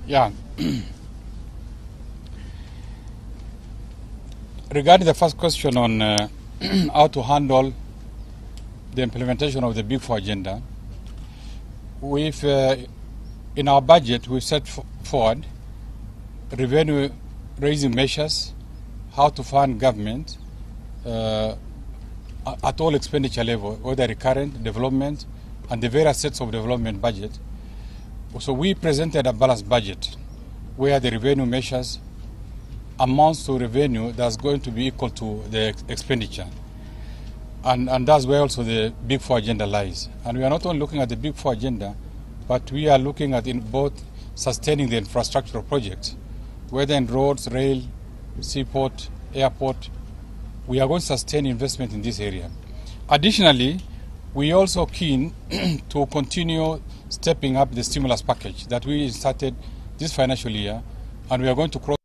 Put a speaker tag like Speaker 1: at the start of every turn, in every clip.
Speaker 1: Yeah. Regarding the first question on how to handle the implementation of the Big Four agenda, we've, in our budget, we've set forward revenue raising measures, how to fund government at all expenditure level, whether recurrent, development, and the various sets of development budget. So we presented a balanced budget where the revenue measures amounts to revenue that's going to be equal to the expenditure. And that's where also the Big Four agenda lies. And we are not only looking at the Big Four agenda, but we are looking at in both sustaining the infrastructural projects, whether in roads, rail, seaport, airport. We are going to sustain investment in this area. Additionally, we are also keen to continue stepping up the stimulus package that we started this financial year, and we are going to cross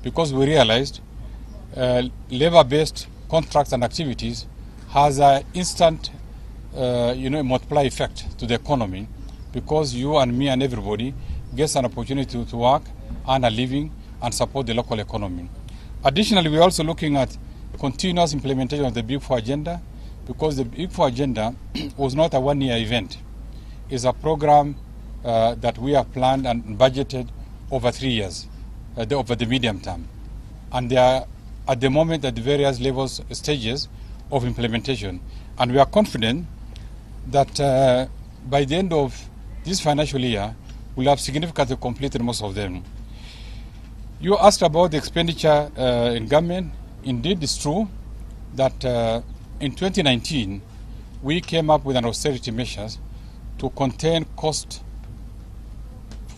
Speaker 1: because we realized labor-based contracts and activities has an instant multiply effect to the economy, because you and me and everybody gets an opportunity to work, earn a living, and support the local economy. Additionally, we're also looking at continuous implementation of the Big Four agenda, because the Big Four agenda was not a one-year event. It's a program that we have planned and budgeted over 3 years, over the medium term. And they are at the moment at the various levels, stages of implementation. And we are confident that by the end of this financial year, we'll have significantly completed most of them. You asked about the expenditure in government. Indeed, it's true that in 2019, we came up with an austerity measures to contain cost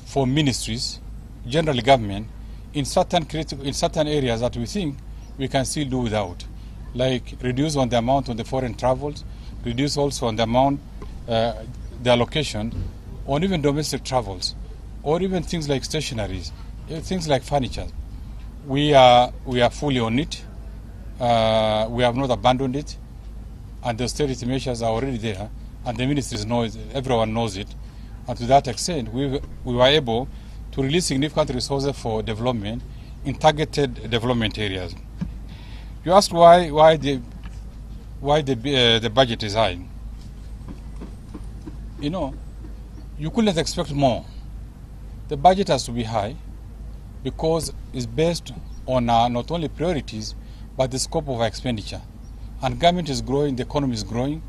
Speaker 1: for ministries, generally government, in certain areas that we think we can still do without, like reduce on the amount on the foreign travels, reduce also on the amount, the allocation, on even domestic travels, or even things like stationaries, things like furniture. We are fully on it. We have not abandoned it, and the austerity measures are already there, and the ministries know it, everyone knows it. And to that extent, we were able to release significant resources for development in targeted development areas. You asked why the budget is high. You know, you couldn't expect more. The budget has to be high because it's based on not only priorities, but the scope of our expenditure. And government is growing, the economy is growing.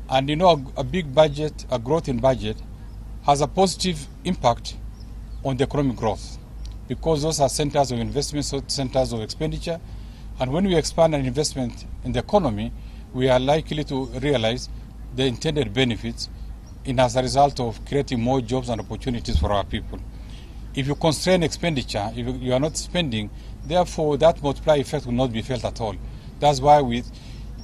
Speaker 1: And you know, a big budget, a growth in budget, has a positive impact on the economic growth, because those are centers of investment, centers of expenditure. And when we expand an investment in the economy, we are likely to realize the intended benefits as a result of creating more jobs and opportunities for our people. If you constrain expenditure, if you are not spending, therefore that multiplier effect will not be felt at all. That's why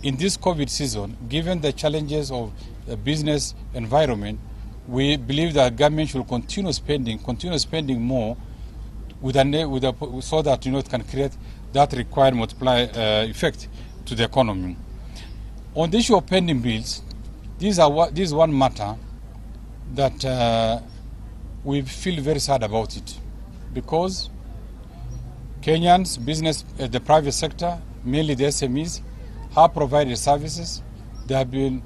Speaker 1: in this COVID season, given the challenges of the business environment, we believe that government should continue spending more so that it can create that required multiplier effect to the economy. On the issue of pending bills, this is one matter that we feel very sad about it, because Kenyans, business, the private sector, mainly the SMEs, have provided services. They have been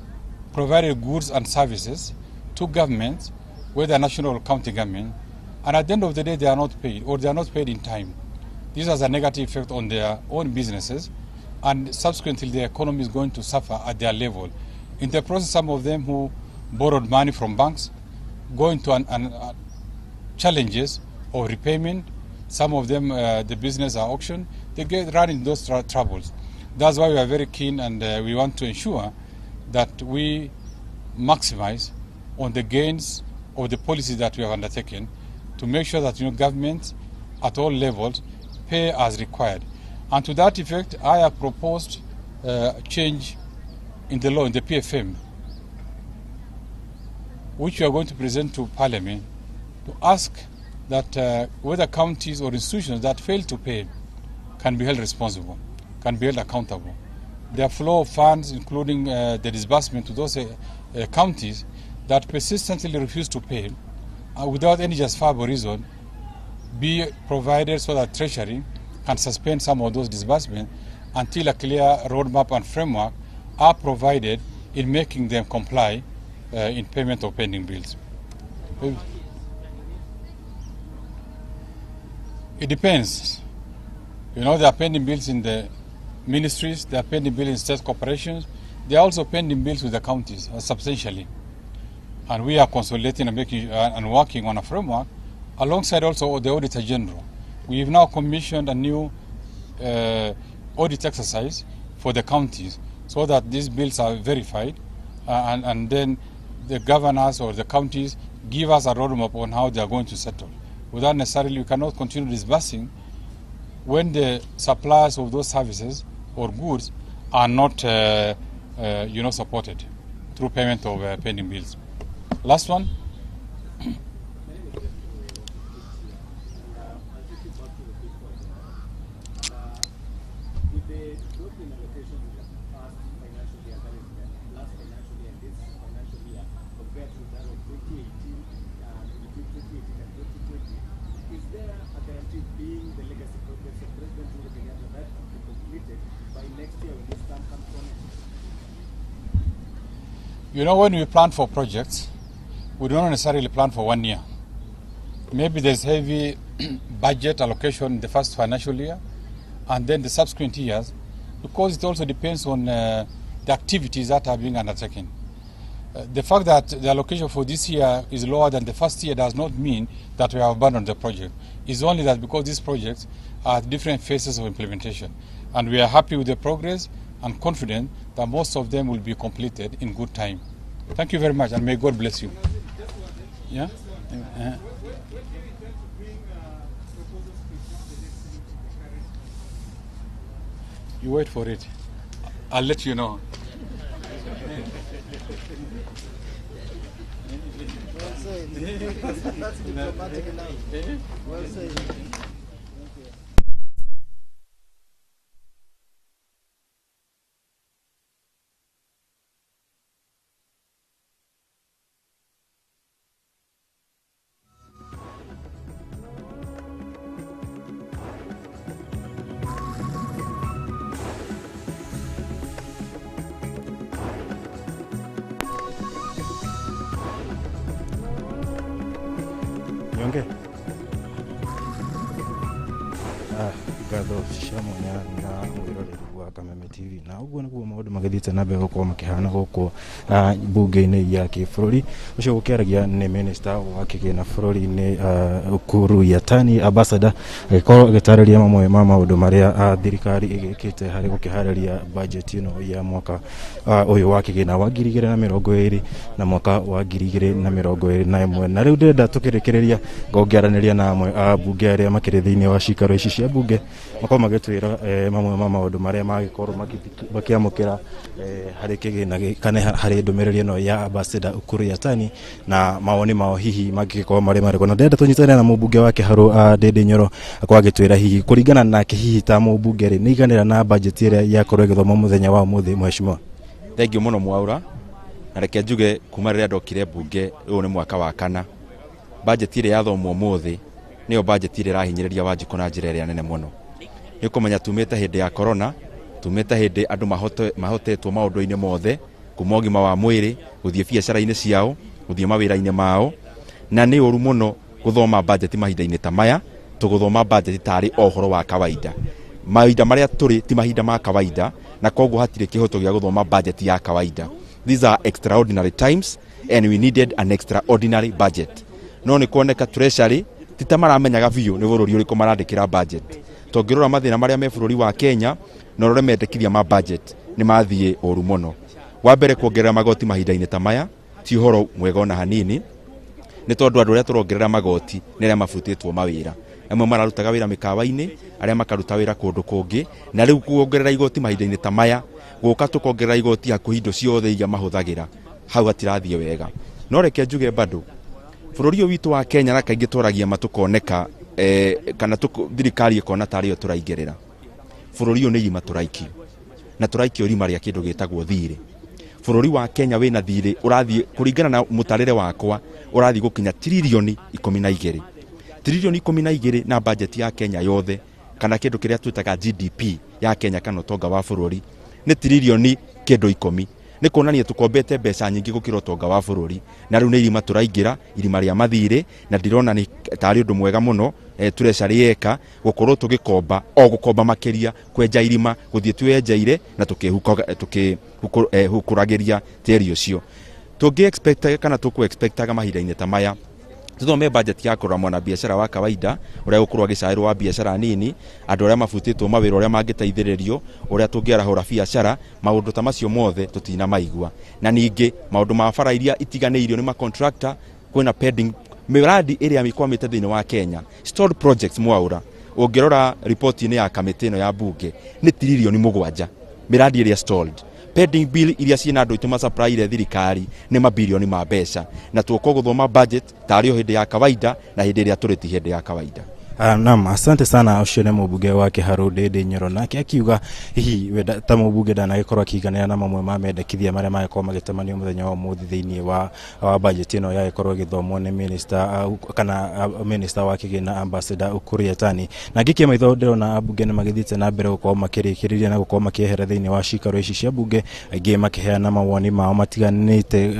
Speaker 1: provided goods and services to governments, whether national or county government, and at the end of the day they are not paid, or they are not paid in time. This has a negative effect on their own businesses, and subsequently the economy is going to suffer at their level. In the process, some of them who borrowed money from banks go into challenges of repayment. Some of them, the business are auctioned. They get run into those troubles. That's why we are very keen, and we want to ensure that we maximize on the gains of the policies that we have undertaken, to make sure that governments at all levels pay as required. And to that effect, I have proposed change in the law, in the PFM, which we are going to present to Parliament, to ask that whether counties or institutions that fail to pay can be held responsible, can be held accountable. Their flow of funds, including the disbursement to those counties that persistently refuse to pay, without any justifiable reason, be provided so that Treasury can suspend some of those disbursements until a clear roadmap and framework are provided in making them comply in payment of pending bills. It depends. There are pending bills in the ministries, there are pending bills in state corporations, there are also pending bills with the counties substantially. And we are consolidating and making and working on a framework alongside also the Auditor General. We have now commissioned a new audit exercise for the counties so that these bills are verified and then the governors or the counties give us a roadmap on how they are going to settle. Without necessarily, we cannot continue disbursing when the suppliers of those services or goods are not supported through payment of pending bills. Last one. When we plan for projects, we don't necessarily plan for 1 year. Maybe there's heavy budget allocation in the first financial year and then the subsequent years, because it also depends on the activities that are being undertaken. The fact that the allocation for this year is lower than the first year does not mean that we have abandoned the project. It's only that because these projects are at different phases of implementation. And we are happy with the progress and confident that most of them will be completed in good time. Thank you very much, and may God bless you. Yeah? You wait for it. I'll let you know.
Speaker 2: Well said. That's diplomatic enough. Well said.
Speaker 3: Yonge. Gatho ciamũnya na mwĩroreri wa Kameme TV na ũguo nĩguo maũndũ magĩthiĩte na mbere gũkorwo makĩhana gũkũ mbunge-inĩ ya kĩbũrũri. Ũcio gũkĩaragia nĩ minister wa kĩgĩna bũrũri-inĩ Uthathauri ambassador agĩkorwo agĩtarĩria mamwe ma maũndũ marĩa thirikari ĩgĩkĩte harĩ gũkĩharĩria budget ĩno ya mwaka ũyũ wa kĩgĩna wa 2020 na mwaka wa 2021. Na rĩu ndĩrenda tũkĩrĩkĩrĩria ngongĩaranĩria na amwe a mbunge arĩa makĩrĩ thĩinĩ wa cikaro ici cia mbunge makorwo magĩtwĩra mamwe ma maũndũ marĩa magĩkorwo makĩamũkĩra harĩ kĩgĩna kana harĩ ndũmĩrĩri ĩno ya ambassador Uthathauri na mawoni mao hihi mangĩkorwo marĩ marĩkũ. Na ndĩrenda tũnyitanĩre na mũmbunge wa Kĩharũ Ndĩndĩ Nyoro akorwo agĩtwĩra hihi kũringana nake hihi ta mũmbunge rĩ nĩ iganĩra na budget ĩrĩa yakorwo ĩgĩthomwo mũthenya wa ũmũthĩ mheshimiwa.
Speaker 4: Thengiũ mũno Mwaura, na reke njuge kuma rĩrĩa ndokire mbunge ũyũ nĩ mwaka wa kana, budget ĩrĩa yathomwo ũmũthĩ nĩyo budget ĩrĩa ĩrahinyĩrĩria Wanjikũ na njĩra ĩrĩa nene mũno. Nĩ kũmenya tumĩte hĩndĩ ya corona, tumĩte hĩndĩ andũ mahotetwo maũndũ-inĩ mothe, kuma ũgima wa mwĩrĩ, gũthiĩ biacara-inĩ ciao, gũthiĩ mawĩra-inĩ mao, na nĩ ũru mũno gũthoma budget mahinda-inĩ ta maya, tũgũthoma budget tarĩ ohoro wa kawaida. Mahinda marĩa tũrĩ ti mahinda ma kawaida, na koguo hatirĩ kĩhoto gĩa gũthoma budget ya kawaida. These are extraordinary times and we needed an extraordinary budget. No nĩ kuoneka treasury tita maramenyaga biũ nĩ bũrũri ũrĩkũ marandĩkĩra budget. Tongĩrora mathĩna marĩa me bũrũri wa Kenya na ũrore mendekithia ma budget nĩ mathiĩ ũru mũno. Wa mbere kuongerera magoti mahinda-inĩ ta maya ti ũhoro mwega ona hanini, nĩ tondũ andũ arĩa tũrongerera magoti nĩ arĩa mabutĩtwo mawĩra. Amwe mararutaga wĩra mĩkawa-inĩ, arĩa makaruta wĩra kũndũ kũngĩ, na rĩu kuongerera igoti mahinda-inĩ ta maya gũka tũkongerera igoti hakuhĩ indo ciothe iria mahũthagĩra, hau hatirathiĩ wega. No reke njuge bado bũrũri ũyũ witũ wa Kenya na kaingĩ tũragia matũkoneka kana thirikari ĩkona tarĩ yo tũraingĩrĩra. Bũrũri ũyũ nĩ irima tũraikio, na tũraikio irima rĩa kĩndũ gĩtagwo thirĩ. Bururi wa Kenya wina thiri urathie kuringana na mutarire wakwa urathie gukinya trilioni 12. Trilioni 12 na budget ya Kenya yothe kana kindu kiria twitaga GDP ya Kenya kana utonga wa bururi ni trilioni kindu 10. Ni kuonania tukombete mbeca nyingi gukira utonga wa bururi na riu ni irima turaingira irima ria mathire na ndirona ni tari undu mwega muno turecari eka gukorwo tugikomba o gukomba makiria kwenja irima guthie tuenjaire na tukihukuragiria teri ucio tungi expect kana tuku expectaga mahinda-ini ta maya tuthome budget ya kura mwana biashara wa kawaida uria gukorwo gicairwo wa biashara nini andu aria mabutitwo mawira uria mangiteithiririo uria tungiarahura biashara maundu ta macio mothe tutina maigua na ningi maundu ma bara iria itiganeirio ni ma contractor kwina pending miradi iria mikwamite thini wa Kenya stalled projects mwaura ungirora report-ini ya kamiti ino ya bunge ni trilioni 7 miradi iria stalled pending bill iria ciina andu ituma supply ile thirikari ni mabilioni ma mbeca na tuko guthoma budget tari o hindi ya kawaida na hindi iria turiti hindi ya kawaida.
Speaker 3: Naam, asante sana ucio ni mubunge wa Kiharu Ndindi Nyoro nake akiuga hihi wenda ta mubunge ndanagikorwo akiganira na mamwe ma mendekithia maria magikorwo magitemanio muthenya wa muthi thiini wa budget ino yagikorwo githomwo ni minister kana minister wa kigina ambassador Ukuriatani na ngikie maitho ndirona bunge ni magithite na mbere gukorwo makirikiriria na gukorwo makihera thiini wa cikaro ici cia bunge aingi makiheana mawoni mao matiganite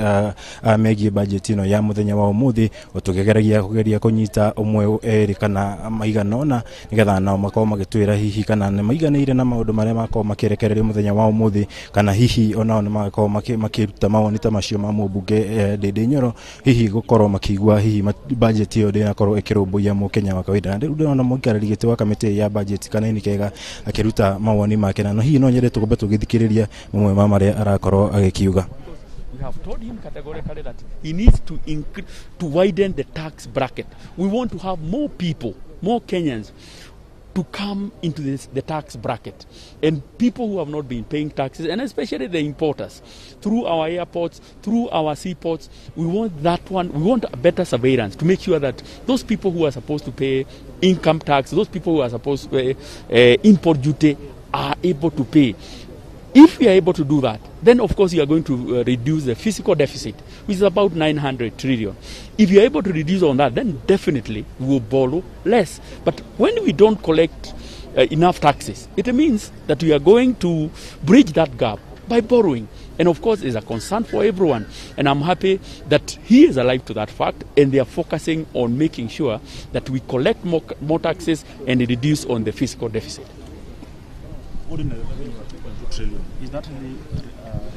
Speaker 3: megie budget ino ya muthenya wa umuthi utugegeragia kunyita umwe eri kana maiganona nigetha nao makorwo magitwira hihi kana ni maiganire na maundu maria makorwo makirekereria muthenya wa umuthi kana hihi onao ni makorwo makiruta mawoni ta macio ma mubunge Ndindi Nyoro hihi gukorwo makigua hihi budget iyo ndinakorwo ikirumbuia mukenya wa kawaida ndio ndona muikarari giti wa kamiti ya budget kana ni kega akiruta mawoni make na hihi no nyende tukombe tugithikiriria mumwe ma maria arakorwo agikiuga.
Speaker 5: We have told him categorically that he needs to widen the tax bracket. We want to have more people, more Kenyans to come into the tax bracket. And people who have not been paying taxes, and especially the importers, through our airports, through our seaports, we want that one, we want a better surveillance to make sure that those people who are supposed to pay income tax, those people who are supposed to pay import duty are able to pay. If we are able to do that, then of course you are going to reduce the fiscal deficit, which is about 900 trillion. If you are able to reduce on that, then definitely we will borrow less. But when we don't collect enough taxes, it means that we are going to bridge that gap by borrowing. And of course, it's a concern for everyone. And I'm happy that he is alive to that fact, and they are focusing on making sure that we collect more taxes and reduce on the fiscal deficit.
Speaker 6: Trillion. Is that really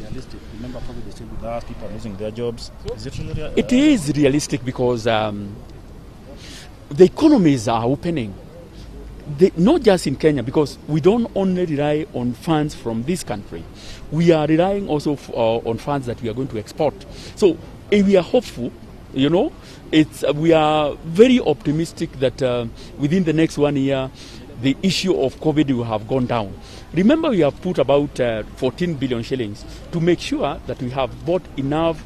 Speaker 6: realistic? Remember, probably they still with us, people are losing their jobs. Is it really
Speaker 5: It is realistic because the economies are opening. Not just in Kenya, because we don't only rely on funds from this country. We are relying also on funds that we are going to export. So we are hopeful, you know, we are very optimistic that within the next 1 year, the issue of COVID will have gone down. Remember, we have put about 14 billion shillings to make sure that we have bought enough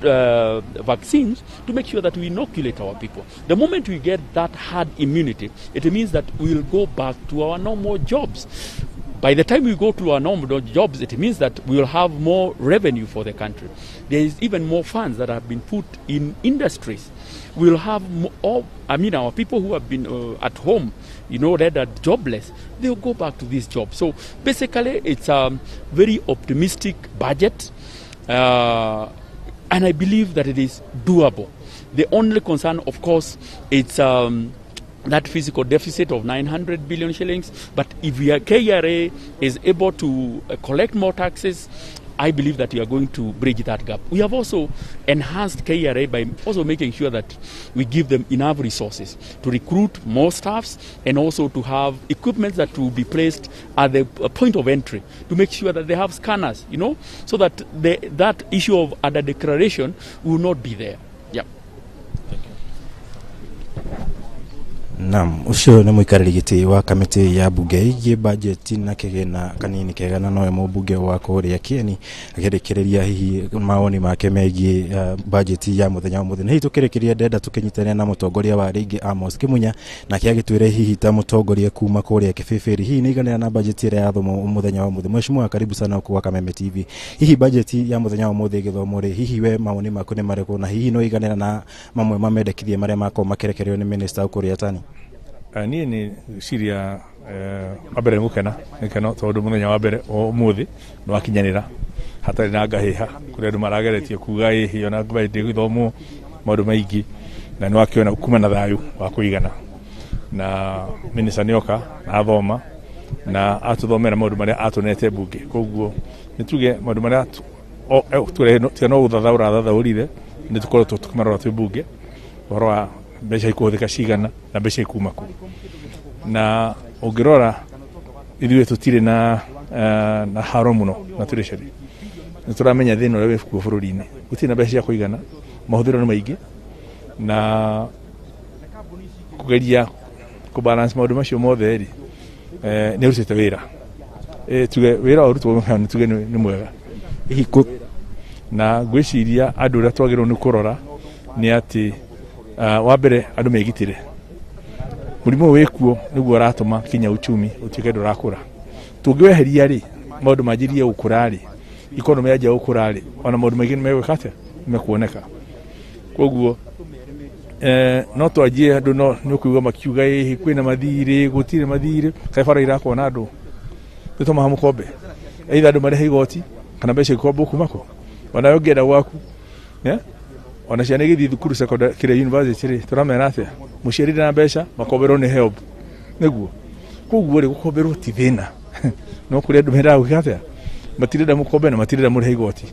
Speaker 5: vaccines to make sure that we inoculate our people. The moment we get that herd immunity, it means that we will go back to our normal jobs. By the time we go to our normal jobs, it means that we will have more revenue for the country. There is even more funds that have been put in industries. We will have more, our people who have been at home, you know, that are jobless, they will go back to this job. So basically, it's a very optimistic budget, and I believe that it is doable. The only concern, of course, it's that physical deficit of 900 billion shillings. But if KRA is able to collect more taxes, I believe that we are going to bridge that gap. We have also enhanced KRA by also making sure that we give them enough resources to recruit more staffs and also to have equipment that will be placed at the point of entry to make sure that they have scanners, you know, so that that issue of under declaration will not be there. Yeah.
Speaker 3: Naam, ucio nĩ mũikarĩri gĩtĩ wa kamĩtĩ ya mbunge ĩgiĩ budget na kĩgĩna kanini kega na nowe mũmbunge wa kũrĩa Kieni agĩrĩkĩrĩria hihi mawoni make megiĩ budget ya mũthenya wa mũthenya. Hihi tũkĩrĩkĩria ndenda tũkĩnyitanĩra na mũtongoria wa rĩngĩ Amos Kĩmunya nake agĩtwĩra hihi ta mũtongoria kuma kũrĩa Kĩbĩbĩri hihi nĩ iganĩra na budget ĩrĩa yathomwo mũthenya wa mũthenya. Mheshimiwa, karibu sana kwa Kameme TV. Hihi budget ya mũthenya wa mũthenya gĩthomo rĩ, hihi we mawoni maku nĩ marĩkũ na hihi no iganĩra na mamwe mamendekithie marĩa makorwo makĩrekererio nĩ minister kũrĩa Tani?
Speaker 7: Niĩ nĩ ciria wambere gũkena gĩkeno tondũ mũthenya wa mbere o mũthĩ nĩ wakinyanĩra hatarĩ na ngahĩha kũrĩa andũ marageretie kuga ĩhĩ ona budget gĩthomo maũndũ maingĩ na nĩ wakĩona kuma na thayũ wa kũigana na minister nĩoka na athoma na atũthomera maũndũ marĩa atũnete mbunge. Koguo nĩ tuge maũndũ marĩa tũrĩ no thathaũrire nĩ tũkorwo tũkĩmarora twĩ mbunge ũhoro wa mbeca ikũhũthĩka cigana na mbeca ikuma kũ. Na ũngĩrora ithuĩ tũtirĩ na haro mũno na treasury. Nĩ tũramenya thĩna ũrĩa wĩ kuo bũrũri-inĩ. Gũtirĩ na mbeca cia kũigana, mahũthĩro nĩ maingĩ na kũgeria kũbalance maũndũ macio mothe rĩ nĩ ũrutĩte wĩra. Tuge wĩra ũrutwo nĩ tuge nĩ mwega. Hihi na ngwĩciria andũ ũrĩa twagĩrĩirwo nĩ kũrora nĩ atĩ wa mbere andũ megitĩre. Mũrimũ wĩ kuo nĩguo ũratũma kinya uchumi ũtuĩke ndũrakũra. Tũngĩweheria rĩ maũndũ manjĩrie gũkũra rĩ, economy yanjia gũkũra rĩ, ona maũndũ maingĩ nĩ megwĩka atĩa, nĩ mekuoneka. Koguo no twanjie andũ no nĩ ũkũigua makiuga ĩhĩ kwĩna mathirĩ, gũtirĩ mathirĩ, kaĩ bara irakwo na andũ nĩ tũmaha mũkombe either andũ marĩhe igoti kana mbeca ikombo kuma kũ. Ona ũngĩenda gwaku ona ciana igĩthiĩ thukuru secondary kĩrĩa university rĩ tũramera atĩa mũciari na mbeca makomberwo nĩ help nĩguo. Koguo rĩ gũkomberwo ti thĩna no kũrĩ andũ mendaga gwĩka atĩa matirenda mũkombe na matirenda mũrĩhe igoti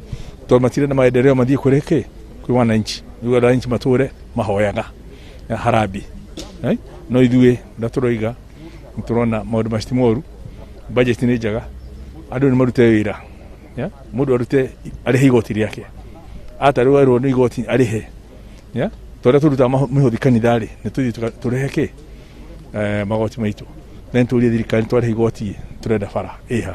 Speaker 7: tondũ matirenda maendeleo mathiĩ kũrĩ kĩ kwĩ wananchi. Nĩguo wananchi matũre mahoyaga harambi. No ithuĩ ndatũroiga nĩtũrona maũndũ macio ti moru, budget nĩ njega, andũ nĩ marute wĩra, mũndũ arute arĩhe igoti rĩake atarũarwo nĩ igoti arĩhe. Tũrĩa tũrutaga mĩhothi kanitha rĩ nĩ tũthiĩ tũrĩhe kĩ magoti maitũ na nĩtũrie thirikari twarĩhe igoti tũrenda bara ĩha.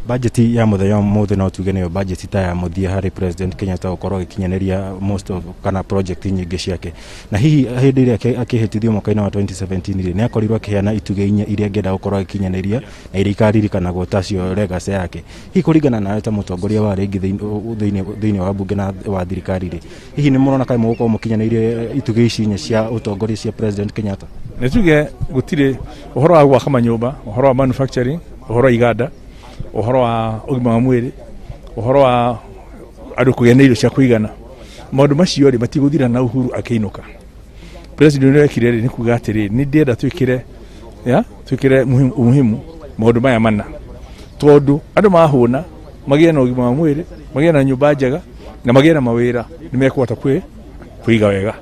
Speaker 3: Budget ya mũthenya wa mũthenya no tuge nĩyo budget ta ya mũthia harĩ President Kenyatta gũkorwo agĩkinyanĩria most of kana project nyingĩ ciake. Na hihi hĩndĩ ĩrĩa akĩhĩtithio mwaka-inĩ wa 2017 nĩ akorirwo akĩheana itugĩ inya iria angĩenda gũkorwo agĩkinyanĩria na iria ikaririkanago tacio legacy yake. Hihi kũringana na ta mũtongoria wa rĩngĩ thĩinĩ wa mbunge na wa thirikari rĩ, hihi nĩ mũrona kaĩ mũgũkorwo mũkinyanĩirie itugĩ ici inya cia ũtongoria cia President Kenyatta?
Speaker 7: Nĩ tuge gũtirĩ ũhoro wa gwaka manyũmba, ũhoro wa manufacturing, ũhoro wa iganda, ũhoro wa ũgima wa mwĩrĩ, ũhoro wa andũ kũgĩa na irio cia kũigana. Maũndũ macio rĩ matigũthira na Uhuru akĩinũka. President nĩ ekire rĩ nĩ kuga atĩrĩ nĩ ndĩenda twĩkĩre muhimu maũndũ maya mana tondũ andũ mahũna magĩe na ũgima wa mwĩrĩ, magĩe na nyũmba njega na magĩe na mawĩra nĩ mekũhota kũiga wega.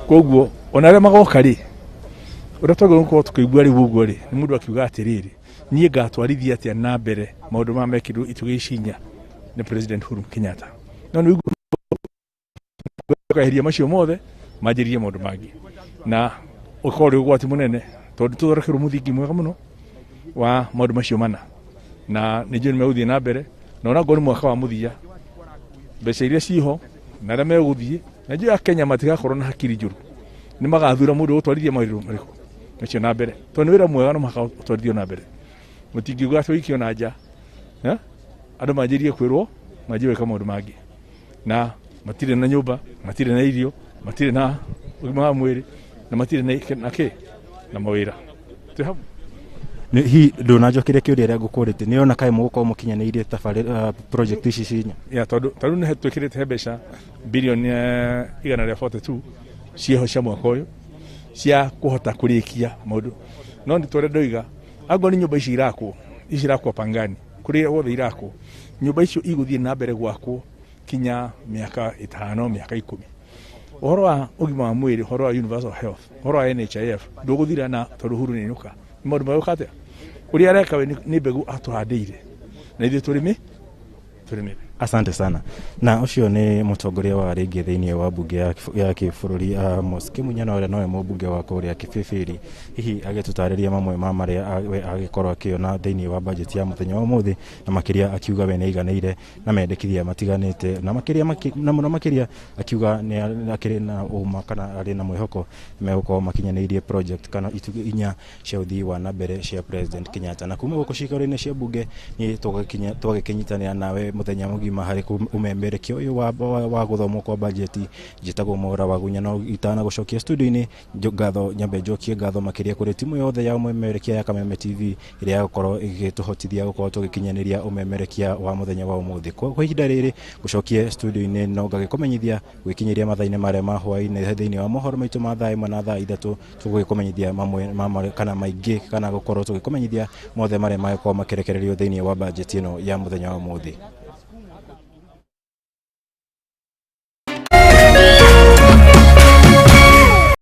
Speaker 7: Koguo ona arĩa magoka rĩ ũrĩa twagĩrĩirwo gũkorwo tũkĩigua rĩu ũguo rĩ nĩ mũndũ akiuga atĩrĩrĩ niĩ ngatwarithia atĩa na mbere maũndũ maya mekĩrwo itugĩ ici inya nĩ President Uhuru Kenyatta. No nĩ ũkweheria macio mothe manjĩrie maũndũ mangĩ na ũkorwo rĩ ũgwati mũnene tondũ tũthondekerwo mũthingi mwega mũno wa maũndũ macio mana na nĩ njũĩ nĩ megũthiĩ na mbere na ona ngorwo nĩ mwaka wa mũthia mbeca iria ciho na arĩa megũthiĩ na njũĩ Akenya matigakorwo na hakiri njũru nĩ magathura mũndũ gũtwarithia mawĩra marĩkũ macio na mbere tondũ nĩ wĩra mwega no mũhaka ũtwarithio na mbere. Mũtingiuga atĩ ũikio na nja andũ manjĩrie kwĩrwo manjie gwĩka maũndũ mangĩ na matirĩ na nyũmba, matirĩ na irio, matirĩ na ũgima wa mwĩrĩ na matirĩ na kĩ na mawĩra.
Speaker 3: Hihi ndũnanjokire kĩũria rĩa ngũkũrĩte nĩ ona kaĩ mũgũkorwo mũkinyanĩirie tabarĩra project ici cinya?
Speaker 7: Tondũ nĩ twĩkĩrĩte mbeca birioni 142 ciĩho cia mwaka ũyũ cia kũhota kũrĩkia maũndũ. No nĩ tũrĩa ndoiga angorwo nĩ nyũmba ici irakwo Pangani kũrĩa wothe irakwo nyũmba icio igũthiĩ na mbere gwakwo kinya mĩaka 5 mĩaka 10. Ũhoro wa ũgima wa mwĩrĩ, ũhoro wa universal health, ũhoro wa NHIF ndũgũthira na tondũ Uhuru nĩ ainũka. Nĩ maũndũ megũka atĩa ũrĩa areka we nĩ mbegũ atũhandĩire na ithuĩ tũrĩme
Speaker 3: Asante sana. Na ucio ni mutongoria wa ringi thiini wa bunge ya kibũrũri Amos Kimunyana ũrĩa nowe mũmbunge wa kũrĩa Kĩbĩbĩri. Hihi agĩtũtarĩria mamwe ma marĩa we agĩkorwo akĩona thĩinĩ wa bajeti ya mũthenya wa ũmũthĩ, na makĩria akiuga we nĩ aiganĩire na mendekithia matiganĩte, na mũno makĩria akiuga nĩ akĩrĩ na ũma kana arĩ na mwĩhoko megũkorwo makinyanĩirie project kana itugĩ inya cia ũthii wa na mbere cia President Kenyatta. Na kuma gũkũ ciikaro-inĩ cia bunge nĩ twagĩkĩnyitanĩra nawe mũthenya mũgima harĩ umemerekia ũyũ wa gũthomwo kwa bajeti. Njĩtagwo Mwaura wa Gunyana, itana gũcokia studio-inĩ ngatho nyambe njokie ngatho makĩria kũrĩ timu yothe ya umemerekia ya Kameme TV ĩrĩa yagũkorwo ĩgĩtũhotithia gũkorwo tũgĩkinyanĩria umemerekia wa mũthenya wa ũmũthĩ. Kwa ihinda rĩrĩ gũcokie studio-inĩ no ngagĩkũmenyithia gwĩkinyĩria mathaa-inĩ marĩa ma hwaĩ-inĩ thĩinĩ wa mohoro maitũ ma thaa 1 na thaa 3 tũgũgĩkũmenyithia mamwe kana maingĩ kana gũkorwo tũgĩkũmenyithia mothe marĩa magĩkorwo makĩrekererio thĩinĩ wa bajeti ĩno ya mũthenya wa ũmũthĩ.